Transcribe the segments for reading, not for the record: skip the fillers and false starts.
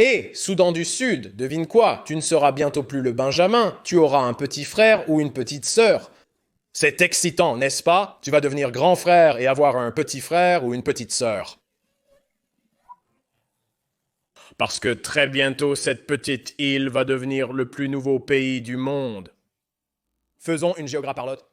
Et Soudan du Sud, devine quoi? Tu ne seras bientôt plus le Benjamin, tu auras un petit frère ou une petite sœur. C'est excitant, n'est-ce pas? Tu vas devenir grand frère et avoir un petit frère ou une petite sœur. Parce que très bientôt, cette petite île va devenir le plus nouveau pays du monde. Faisons une géograparlotte.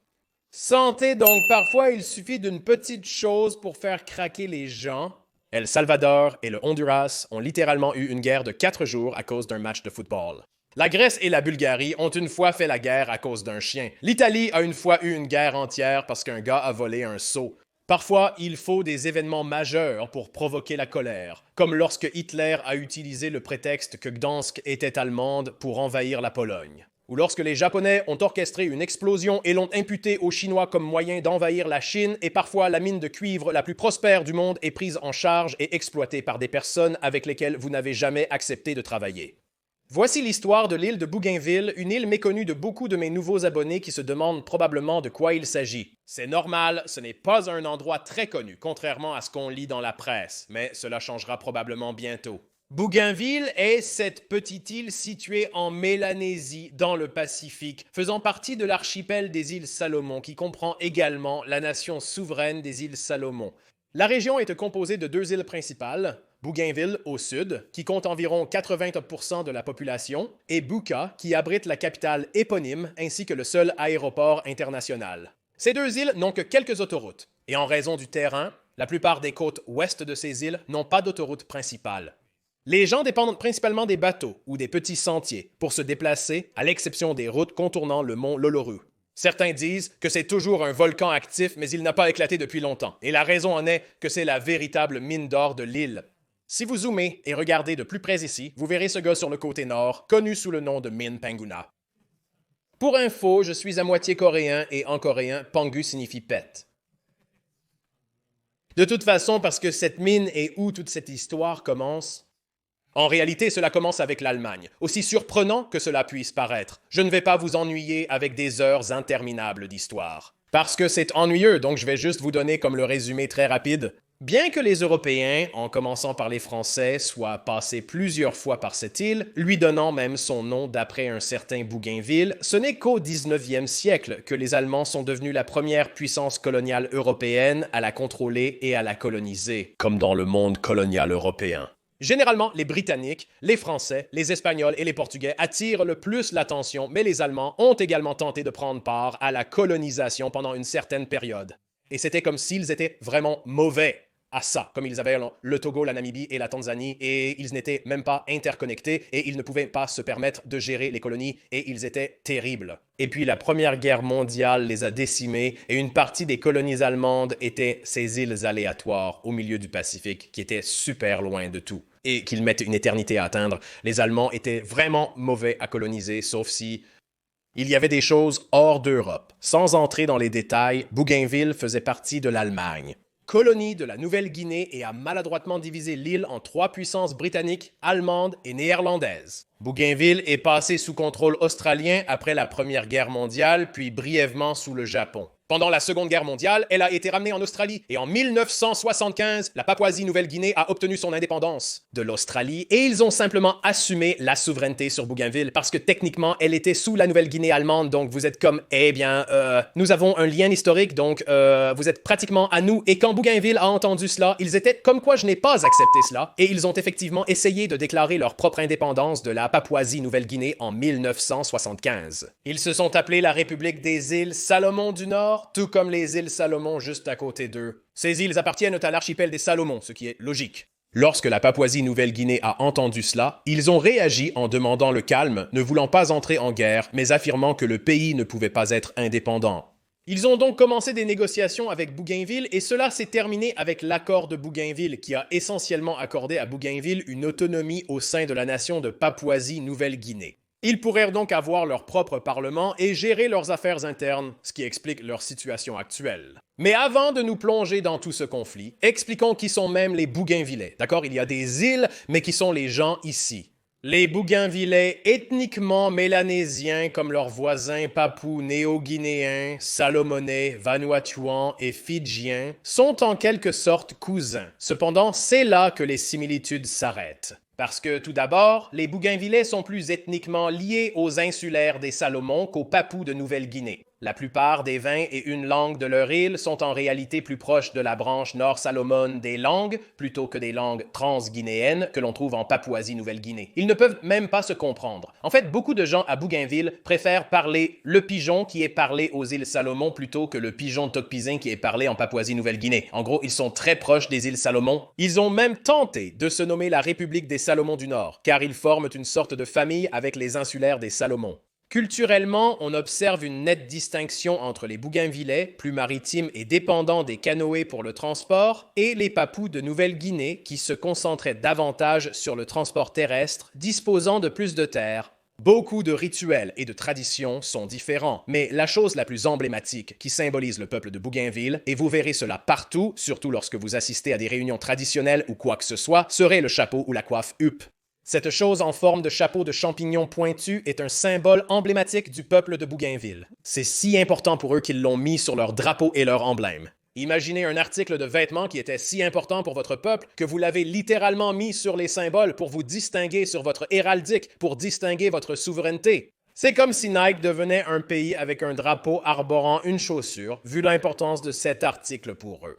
Santé, donc parfois il suffit d'une petite chose pour faire craquer les gens. El Salvador et le Honduras ont littéralement eu une guerre de 4 jours à cause d'un match de football. La Grèce et la Bulgarie ont une fois fait la guerre à cause d'un chien. L'Italie a une fois eu une guerre entière parce qu'un gars a volé un seau. Parfois, il faut des événements majeurs pour provoquer la colère, comme lorsque Hitler a utilisé le prétexte que Gdansk était allemande pour envahir la Pologne. Ou lorsque les Japonais ont orchestré une explosion et l'ont imputée aux Chinois comme moyen d'envahir la Chine, et parfois la mine de cuivre la plus prospère du monde est prise en charge et exploitée par des personnes avec lesquelles vous n'avez jamais accepté de travailler. Voici l'histoire de l'île de Bougainville, une île méconnue de beaucoup de mes nouveaux abonnés qui se demandent probablement de quoi il s'agit. C'est normal, ce n'est pas un endroit très connu, contrairement à ce qu'on lit dans la presse, mais cela changera probablement bientôt. Bougainville est cette petite île située en Mélanésie, dans le Pacifique, faisant partie de l'archipel des îles Salomon, qui comprend également la nation souveraine des îles Salomon. La région est composée de 2 îles principales, Bougainville au sud, qui compte environ 80% de la population, et Buka, qui abrite la capitale éponyme ainsi que le seul aéroport international. Ces 2 îles n'ont que quelques autoroutes, et en raison du terrain, la plupart des côtes ouest de ces îles n'ont pas d'autoroute principale. Les gens dépendent principalement des bateaux ou des petits sentiers pour se déplacer, à l'exception des routes contournant le mont Loloru. Certains disent que c'est toujours un volcan actif, mais il n'a pas éclaté depuis longtemps. Et la raison en est que c'est la véritable mine d'or de l'île. Si vous zoomez et regardez de plus près ici, vous verrez ce gars sur le côté nord, connu sous le nom de Min Panguna. Pour info, je suis à moitié coréen et en coréen, Pangu signifie pet. De toute façon, parce que cette mine et où toute cette histoire commence, en réalité, cela commence avec l'Allemagne. Aussi surprenant que cela puisse paraître, je ne vais pas vous ennuyer avec des heures interminables d'histoire. Parce que c'est ennuyeux, donc je vais juste vous donner comme le résumé très rapide. Bien que les Européens, en commençant par les Français, soient passés plusieurs fois par cette île, lui donnant même son nom d'après un certain Bougainville, ce n'est qu'au 19e siècle que les Allemands sont devenus la première puissance coloniale européenne à la contrôler et à la coloniser, comme dans le monde colonial européen. Généralement, les Britanniques, les Français, les Espagnols et les Portugais attirent le plus l'attention, mais les Allemands ont également tenté de prendre part à la colonisation pendant une certaine période. Et c'était comme s'ils étaient vraiment mauvais à ça, comme ils avaient le Togo, la Namibie et la Tanzanie, et ils n'étaient même pas interconnectés, et ils ne pouvaient pas se permettre de gérer les colonies, et ils étaient terribles. Et puis la Première Guerre mondiale les a décimés, et une partie des colonies allemandes étaient ces îles aléatoires au milieu du Pacifique, qui étaient super loin de tout, et qu'ils mettent une éternité à atteindre. Les Allemands étaient vraiment mauvais à coloniser, sauf si il y avait des choses hors d'Europe. Sans entrer dans les détails, Bougainville faisait partie de l'Allemagne. Colonie de la Nouvelle-Guinée et a maladroitement divisé l'île en 3 puissances britanniques, allemandes et néerlandaises. Bougainville est passé sous contrôle australien après la Première Guerre mondiale, puis brièvement sous le Japon. Pendant la Seconde Guerre mondiale, elle a été ramenée en Australie et en 1975, la Papouasie-Nouvelle-Guinée a obtenu son indépendance de l'Australie et ils ont simplement assumé la souveraineté sur Bougainville parce que techniquement, elle était sous la Nouvelle-Guinée allemande, donc vous êtes comme, nous avons un lien historique, donc vous êtes pratiquement à nous. Et quand Bougainville a entendu cela, ils étaient comme quoi je n'ai pas accepté cela et ils ont effectivement essayé de déclarer leur propre indépendance de la Papouasie-Nouvelle-Guinée en 1975. Ils se sont appelés la République des îles Salomon du Nord, tout comme les îles Salomon juste à côté d'eux. Ces îles appartiennent à l'archipel des Salomon, ce qui est logique. Lorsque la Papouasie-Nouvelle-Guinée a entendu cela, ils ont réagi en demandant le calme, ne voulant pas entrer en guerre, mais affirmant que le pays ne pouvait pas être indépendant. Ils ont donc commencé des négociations avec Bougainville et cela s'est terminé avec l'accord de Bougainville qui a essentiellement accordé à Bougainville une autonomie au sein de la nation de Papouasie-Nouvelle-Guinée. Ils pourraient donc avoir leur propre parlement et gérer leurs affaires internes, ce qui explique leur situation actuelle. Mais avant de nous plonger dans tout ce conflit, expliquons qui sont même les Bougainvillais. D'accord, il y a des îles, mais qui sont les gens ici. Les Bougainvillais, ethniquement mélanésiens comme leurs voisins papous néo-guinéens, salomonais, vanuatuans et fidjiens, sont en quelque sorte cousins. Cependant, c'est là que les similitudes s'arrêtent. Parce que, tout d'abord, les Bougainvillais sont plus ethniquement liés aux insulaires des Salomon qu'aux Papous de Nouvelle-Guinée. La plupart des 21 langues de leur île sont en réalité plus proches de la branche nord-salomone des langues, plutôt que des langues transguinéennes que l'on trouve en Papouasie-Nouvelle-Guinée. Ils ne peuvent même pas se comprendre. En fait, beaucoup de gens à Bougainville préfèrent parler le pigeon qui est parlé aux îles Salomon plutôt que le pigeon tocpisin qui est parlé en Papouasie-Nouvelle-Guinée. En gros, ils sont très proches des îles Salomon. Ils ont même tenté de se nommer la République des Salomon du Nord, car ils forment une sorte de famille avec les insulaires des Salomon. Culturellement, on observe une nette distinction entre les Bougainvillais, plus maritimes et dépendants des canoës pour le transport, et les Papous de Nouvelle-Guinée, qui se concentraient davantage sur le transport terrestre, disposant de plus de terres. Beaucoup de rituels et de traditions sont différents, mais la chose la plus emblématique qui symbolise le peuple de Bougainville, et vous verrez cela partout, surtout lorsque vous assistez à des réunions traditionnelles ou quoi que ce soit, serait le chapeau ou la coiffe huppe. Cette chose en forme de chapeau de champignon pointu est un symbole emblématique du peuple de Bougainville. C'est si important pour eux qu'ils l'ont mis sur leur drapeau et leur emblème. Imaginez un article de vêtements qui était si important pour votre peuple que vous l'avez littéralement mis sur les symboles pour vous distinguer sur votre héraldique, pour distinguer votre souveraineté. C'est comme si Nike devenait un pays avec un drapeau arborant une chaussure, vu l'importance de cet article pour eux.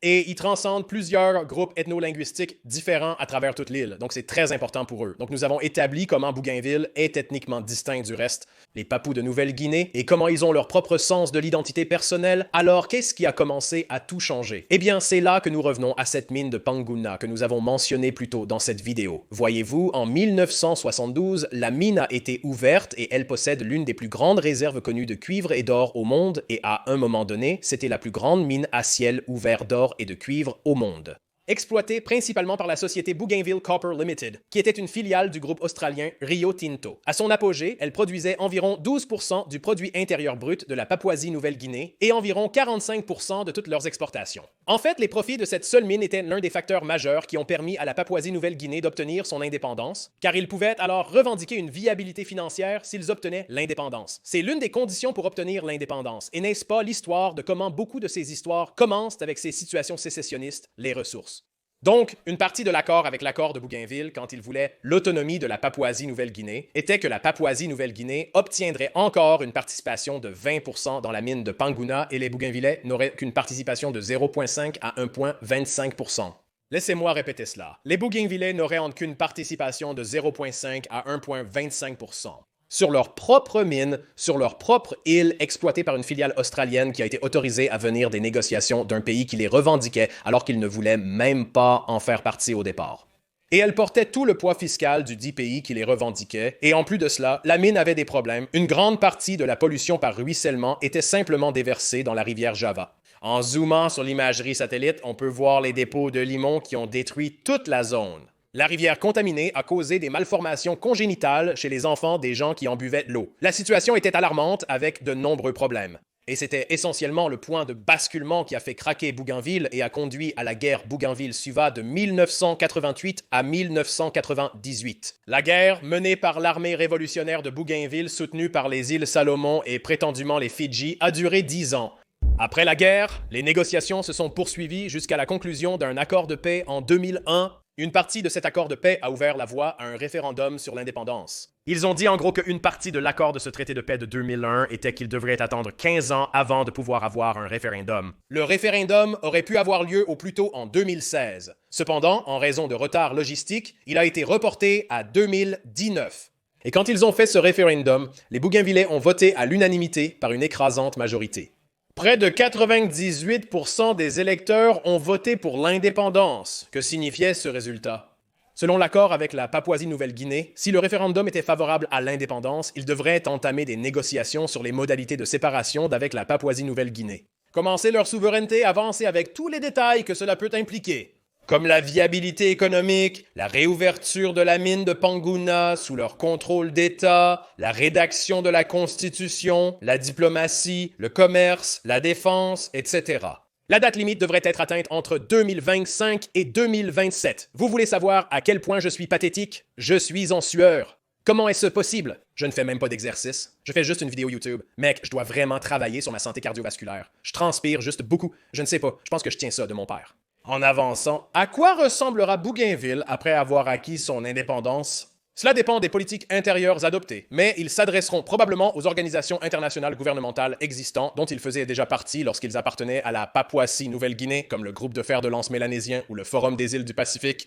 Et ils transcendent plusieurs groupes ethno-linguistiques différents à travers toute l'île. Donc, c'est très important pour eux. Donc, nous avons établi comment Bougainville est ethniquement distinct du reste, les Papous de Nouvelle-Guinée, et comment ils ont leur propre sens de l'identité personnelle. Alors, qu'est-ce qui a commencé à tout changer? Eh bien, c'est là que nous revenons à cette mine de Panguna que nous avons mentionnée plus tôt dans cette vidéo. Voyez-vous, en 1972, la mine a été ouverte et elle possède l'une des plus grandes réserves connues de cuivre et d'or au monde, et à un moment donné, c'était la plus grande mine à ciel ouvert d'or et de cuivre au monde. Exploitée principalement par la société Bougainville Copper Limited, qui était une filiale du groupe australien Rio Tinto. À son apogée, elle produisait environ 12% du produit intérieur brut de la Papouasie-Nouvelle-Guinée et environ 45% de toutes leurs exportations. En fait, les profits de cette seule mine étaient l'un des facteurs majeurs qui ont permis à la Papouasie-Nouvelle-Guinée d'obtenir son indépendance, car ils pouvaient alors revendiquer une viabilité financière s'ils obtenaient l'indépendance. C'est l'une des conditions pour obtenir l'indépendance, et n'est-ce pas l'histoire de comment beaucoup de ces histoires commencent avec ces situations sécessionnistes, les ressources. Donc, une partie de l'accord avec l'accord de Bougainville, quand il voulait l'autonomie de la Papouasie-Nouvelle-Guinée, était que la Papouasie-Nouvelle-Guinée obtiendrait encore une participation de 20% dans la mine de Panguna et les Bougainvillais n'auraient qu'une participation de 0,5 à 1,25%. Laissez-moi répéter cela. Les Bougainvillais n'auraient qu'une participation de 0,5 à 1,25%. Sur leur propre mine, sur leur propre île exploitée par une filiale australienne qui a été autorisée à venir des négociations d'un pays qui les revendiquait alors qu'ils ne voulaient même pas en faire partie au départ. Et elle portait tout le poids fiscal du dit pays qui les revendiquait, et en plus de cela, la mine avait des problèmes. Une grande partie de la pollution par ruissellement était simplement déversée dans la rivière Java. En zoomant sur l'imagerie satellite, on peut voir les dépôts de limon qui ont détruit toute la zone. La rivière contaminée a causé des malformations congénitales chez les enfants des gens qui en buvaient l'eau. La situation était alarmante avec de nombreux problèmes. Et c'était essentiellement le point de basculement qui a fait craquer Bougainville et a conduit à la guerre Bougainville-Suva de 1988 à 1998. La guerre, menée par l'armée révolutionnaire de Bougainville, soutenue par les îles Salomon et prétendument les Fidji, a duré 10 ans. Après la guerre, les négociations se sont poursuivies jusqu'à la conclusion d'un accord de paix en 2001. Une partie de cet accord de paix a ouvert la voie à un référendum sur l'indépendance. Ils ont dit en gros qu'une partie de l'accord de ce traité de paix de 2001 était qu'il devrait attendre 15 ans avant de pouvoir avoir un référendum. Le référendum aurait pu avoir lieu au plus tôt en 2016. Cependant, en raison de retard logistique, il a été reporté à 2019. Et quand ils ont fait ce référendum, les Bougainvillais ont voté à l'unanimité par une écrasante majorité. Près de 98% des électeurs ont voté pour l'indépendance. Que signifiait ce résultat? Selon l'accord avec la Papouasie-Nouvelle-Guinée, si le référendum était favorable à l'indépendance, il devrait entamer des négociations sur les modalités de séparation d'avec la Papouasie-Nouvelle-Guinée. Commencer leur souveraineté, avancer avec tous les détails que cela peut impliquer, comme la viabilité économique, la réouverture de la mine de Panguna sous leur contrôle d'État, la rédaction de la Constitution, la diplomatie, le commerce, la défense, etc. La date limite devrait être atteinte entre 2025 et 2027. Vous voulez savoir à quel point je suis pathétique? Je suis en sueur. Comment est-ce possible? Je ne fais même pas d'exercice. Je fais juste une vidéo YouTube. Mec, je dois vraiment travailler sur ma santé cardiovasculaire. Je transpire juste beaucoup. Je ne sais pas. Je pense que je tiens ça de mon père. En avançant, à quoi ressemblera Bougainville après avoir acquis son indépendance? Cela dépend des politiques intérieures adoptées, mais ils s'adresseront probablement aux organisations internationales gouvernementales existantes dont ils faisaient déjà partie lorsqu'ils appartenaient à la Papouasie-Nouvelle-Guinée, comme le groupe de fer de lance mélanésien ou le Forum des îles du Pacifique.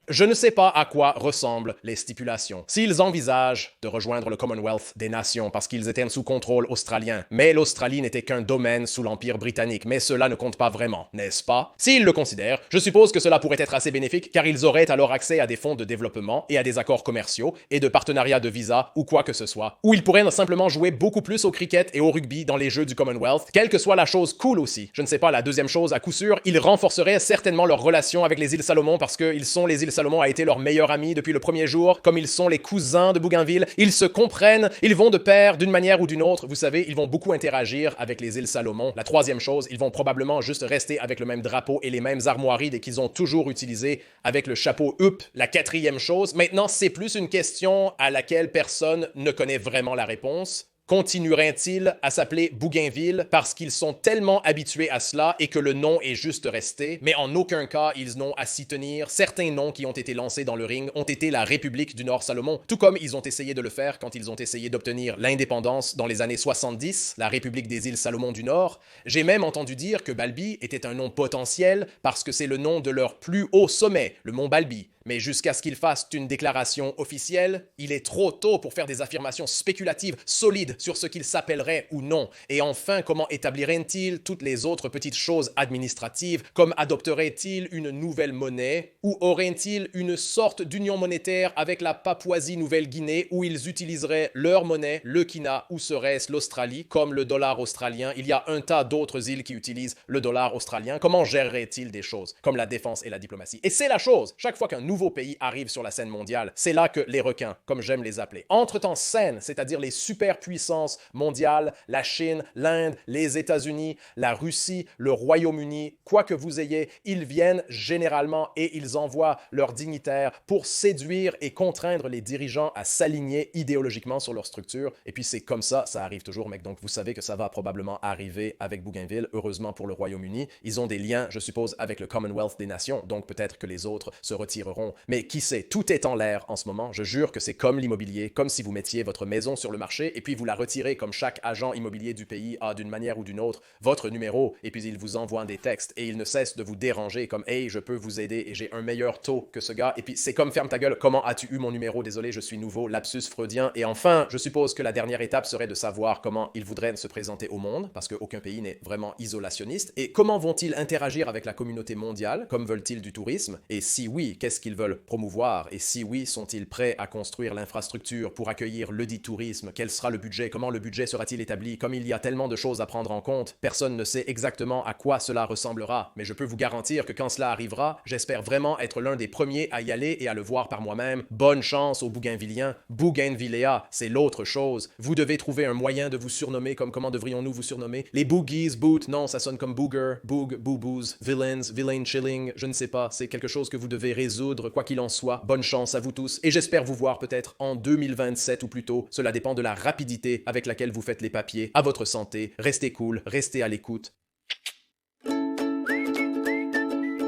Je ne sais pas à quoi ressemblent les stipulations. S'ils envisagent de rejoindre le Commonwealth des Nations parce qu'ils étaient sous contrôle australien, mais l'Australie n'était qu'un domaine sous l'Empire britannique, mais cela ne compte pas vraiment, n'est-ce pas? S'ils le considèrent, je suppose que cela pourrait être assez bénéfique car ils auraient alors accès à des fonds de développement et à des accords commerciaux et de partenariats de visa ou quoi que ce soit, ou ils pourraient simplement jouer beaucoup plus au cricket et au rugby dans les jeux du Commonwealth, quelle que soit la chose cool aussi. Je ne sais pas, la deuxième chose, à coup sûr, ils renforceraient certainement leur relation avec les îles Salomon parce qu'ils sont les îles Salomon a été leur meilleur ami depuis le premier jour, comme ils sont les cousins de Bougainville, ils se comprennent, ils vont de pair d'une manière ou d'une autre, vous savez, ils vont beaucoup interagir avec les îles Salomon. La troisième chose, ils vont probablement juste rester avec le même drapeau et les mêmes armoiries qu'ils ont toujours utilisées avec le chapeau huppe. La quatrième chose, maintenant c'est plus une question à laquelle personne ne connaît vraiment la réponse. Continueraient-ils à s'appeler Bougainville parce qu'ils sont tellement habitués à cela et que le nom est juste resté, mais en aucun cas ils n'ont à s'y tenir. Certains noms qui ont été lancés dans le ring ont été la République du Nord Salomon, tout comme ils ont essayé de le faire quand ils ont essayé d'obtenir l'indépendance dans les années 70, la République des îles Salomon du Nord. J'ai même entendu dire que Balbi était un nom potentiel parce que c'est le nom de leur plus haut sommet, le mont Balbi. Mais jusqu'à ce qu'ils fassent une déclaration officielle, il est trop tôt pour faire des affirmations spéculatives, solides sur ce qu'ils s'appelleraient ou non. Et enfin, comment établiraient-ils toutes les autres petites choses administratives, comme adopteraient-ils une nouvelle monnaie, ou auraient-ils une sorte d'union monétaire avec la Papouasie-Nouvelle-Guinée, où ils utiliseraient leur monnaie, le kina, ou serait-ce l'Australie, comme le dollar australien. Il y a un tas d'autres îles qui utilisent le dollar australien. Comment géreraient-ils des choses, comme la défense et la diplomatie? Et c'est la chose, chaque fois qu'un nouveau pays arrive sur la scène mondiale, c'est là que les requins, comme j'aime les appeler, entrent en scène, c'est-à-dire les superpuissances mondiales, la Chine, l'Inde, les États-Unis, la Russie, le Royaume-Uni, quoi que vous ayez, ils viennent généralement et ils envoient leurs dignitaires pour séduire et contraindre les dirigeants à s'aligner idéologiquement sur leur structure. Et puis c'est comme ça arrive toujours, mec. Donc vous savez que ça va probablement arriver avec Bougainville. Heureusement pour le Royaume-Uni, ils ont des liens, je suppose, avec le Commonwealth des Nations, donc peut-être que les autres se retireront. Mais qui sait, tout est en l'air en ce moment. Je jure que c'est comme l'immobilier, comme si vous mettiez votre maison sur le marché et puis vous la retirez comme chaque agent immobilier du pays a d'une manière ou d'une autre votre numéro et puis il vous envoie des textes et il ne cesse de vous déranger comme hey, je peux vous aider et j'ai un meilleur taux que ce gars. Et puis c'est comme ferme ta gueule, comment as-tu eu mon numéro? Désolé, je suis nouveau, lapsus freudien. Et enfin, je suppose que la dernière étape serait de savoir comment ils voudraient se présenter au monde parce qu'aucun pays n'est vraiment isolationniste. Et comment vont-ils interagir avec la communauté mondiale? Comme veulent-ils du tourisme? Et si oui, qu'est-ce qu'ils veulent promouvoir? Et si oui, sont-ils prêts à construire l'infrastructure pour accueillir le dit tourisme? Quel sera le budget? Comment le budget sera-t-il établi? Comme il y a tellement de choses à prendre en compte, personne ne sait exactement à quoi cela ressemblera. Mais je peux vous garantir que quand cela arrivera, j'espère vraiment être l'un des premiers à y aller et à le voir par moi-même. Bonne chance aux Bougainvilliens. Bougainvilléa, c'est l'autre chose. Vous devez trouver un moyen de vous surnommer comme comment devrions-nous vous surnommer? Les Boogies, Boot, non, ça sonne comme Booger, Boog, Boo-Boos, Villains, Villain Chilling, je ne sais pas, c'est quelque chose que vous devez résoudre, quoi qu'il en soit. Bonne chance à vous tous, et j'espère vous voir peut-être en 2027 ou plus tôt. Cela dépend de la rapidité avec laquelle vous faites les papiers. À votre santé, restez cool, restez à l'écoute.